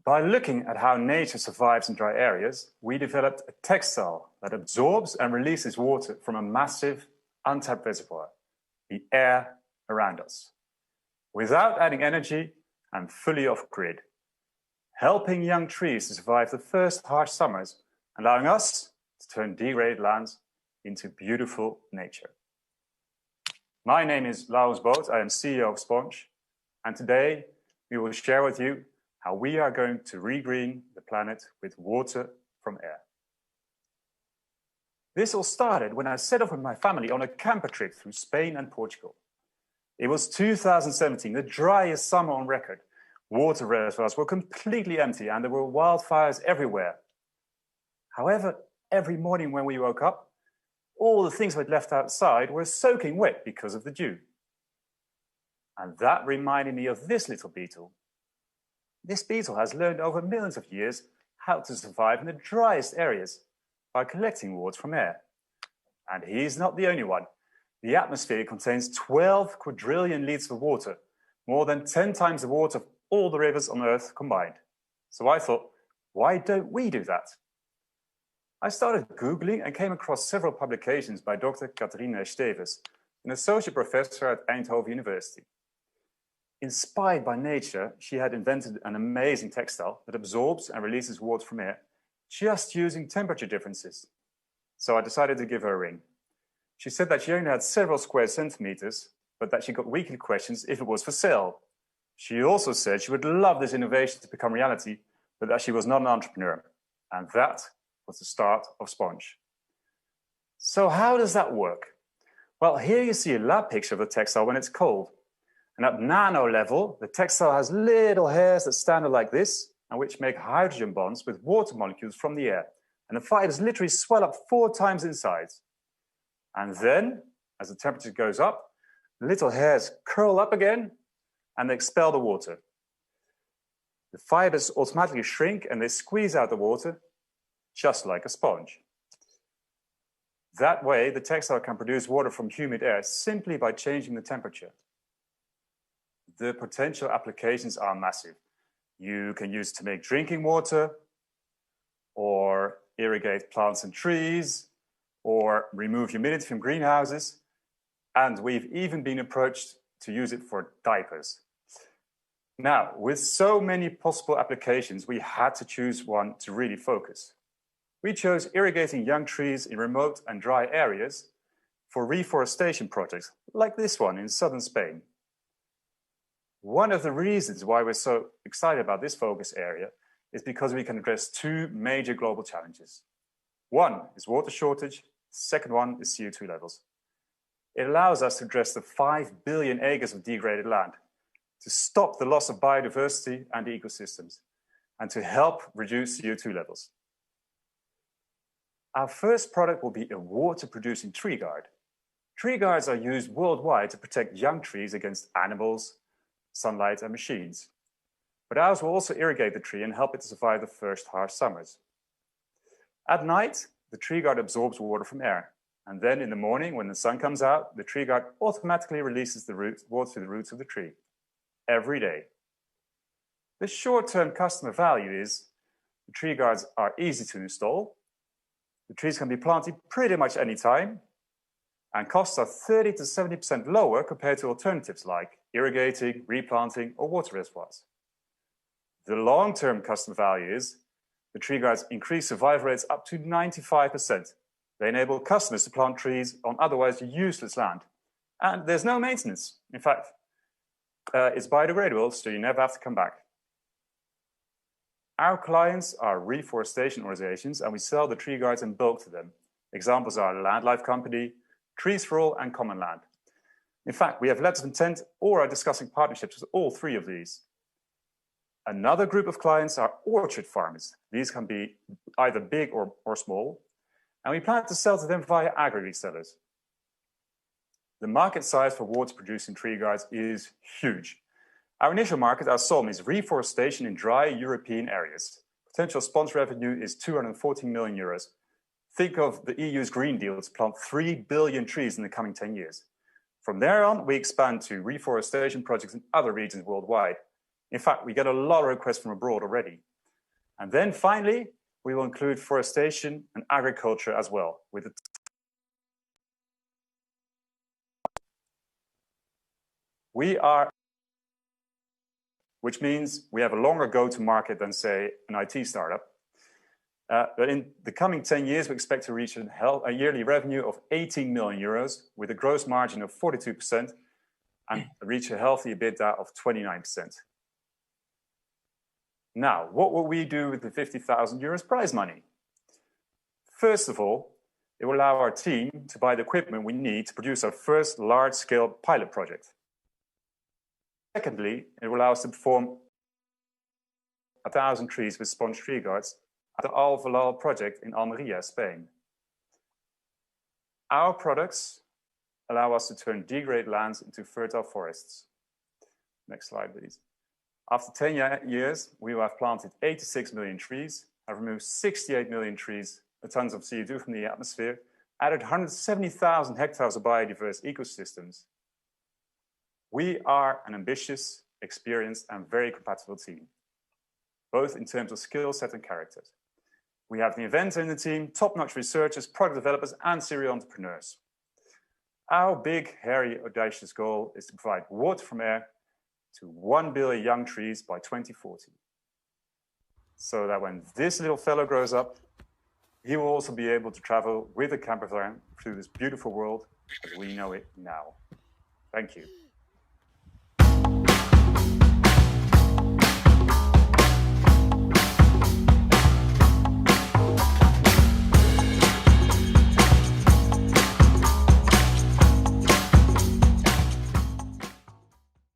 By looking at how nature survives in dry areas, we developed a textile that absorbs and releases water from a massive, untapped reservoir, the air around us, without adding energy and fully off-grid, helping young trees to survive the first harsh summers, allowing us to turn degraded lands into beautiful nature. My name is Laurens Boot, I am CEO of Sponsh, and today we will share with you how we are going to regreen the planet with water from air. This all started when I set off with my family on a camper trip through Spain and Portugal. It was 2017, the driest summer on record. Water reservoirs were completely empty and there were wildfires everywhere. However, every morning when we woke up, all the things we'd left outside were soaking wet because of the dew. And that reminded me of this little beetle. This beetle has learned over millions of years how to survive in the driest areas by collecting water from air. And he's not the only one. The atmosphere contains 12 quadrillion liters of water, more than 10 times the water of all the rivers on Earth combined. So I thought, why don't we do that? I started Googling and came across several publications by Dr. Catharina Stevens, an associate professor at Eindhoven University. Inspired by nature, she had invented an amazing textile that absorbs and releases water from air just using temperature differences. So I decided to give her a ring. She said that she only had several square centimeters, but that she got weekly questions if it was for sale. She also said she would love this innovation to become reality, but that she was not an entrepreneur. And that was the start of Sponsh. So how does that work? Well, here you see a lab picture of the textile when it's cold. And at nano level, the textile has little hairs that stand out like this, and which make hydrogen bonds with water molecules from the air. And the fibers literally swell up 4 times in size. And then, as the temperature goes up, the little hairs curl up again, and they expel the water. The fibers automatically shrink, and they squeeze out the water, just like a sponge. That way, the textile can produce water from humid air simply by changing the temperature. The potential applications are massive. You can use it to make drinking water, or irrigate plants and trees, or remove humidity from greenhouses. And we've even been approached to use it for diapers. Now, with so many possible applications, we had to choose one to really focus. We chose irrigating young trees in remote and dry areas for reforestation projects, like this one in southern Spain. One of the reasons why we're so excited about this focus area is because we can address 2 major global challenges. One is water shortage, the second one is CO2 levels. It allows us to address the 5 billion acres of degraded land, to stop the loss of biodiversity and ecosystems, and to help reduce CO2 levels. Our first product will be a water-producing tree guard. Tree guards are used worldwide to protect young trees against animals, sunlight and machines. But ours will also irrigate the tree and help it to survive the first harsh summers. At night, the tree guard absorbs water from air. And then in the morning, when the sun comes out, the tree guard automatically releases the water to the roots of the tree every day. The short-term customer value is the tree guards are easy to install. The trees can be planted pretty much any time, and costs are 30 to 70% lower compared to alternatives like irrigating, replanting, or water reservoirs. The long-term customer value is the tree guards increase survival rates up to 95%. They enable customers to plant trees on otherwise useless land. And there's no maintenance. In fact, it's biodegradable, so you never have to come back. Our clients are reforestation organizations, and we sell the tree guards in bulk to them. Examples are Land Life Company, Trees for All, and Common Land. In fact, we have letters of intent or are discussing partnerships with all 3 of these. Another group of clients are orchard farmers. These can be either big or small, and we plan to sell to them via agri-resellers. The market size for water-producing tree guards is huge. Our initial market, our SOM, is reforestation in dry European areas. Potential Sponsh revenue is 214 million euros. Think of the EU's Green Deal to plant 3 billion trees in the coming 10 years. From there on, we expand to reforestation projects in other regions worldwide. In fact, we get a lot of requests from abroad already. And then finally, we will include forestation and agriculture as well. Which means we have a longer go-to-market than, say, an IT startup. But in the coming 10 years, we expect to reach a yearly revenue of 18 million euros with a gross margin of 42% and reach a healthy EBITDA of 29%. Now, what will we do with the 50,000 euros prize money? First of all, it will allow our team to buy the equipment we need to produce our first large-scale pilot project. Secondly, it will allow us to perform 1,000 trees with Sponsh tree guards at the Alvalal project in Almeria, Spain. Our products allow us to turn degraded lands into fertile forests. Next slide, please. After 10 years, we will have planted 86 million trees, have removed 68 million tons of CO2 from the atmosphere, added 170,000 hectares of biodiverse ecosystems. We are an ambitious, experienced, and very compatible team, both in terms of skill set and characters. We have the inventor in the team, top-notch researchers, product developers, and serial entrepreneurs. Our big, hairy, audacious goal is to provide water from air to 1 billion young trees by 2040. So that when this little fellow grows up, he will also be able to travel with a camper van through this beautiful world as we know it now. Thank you.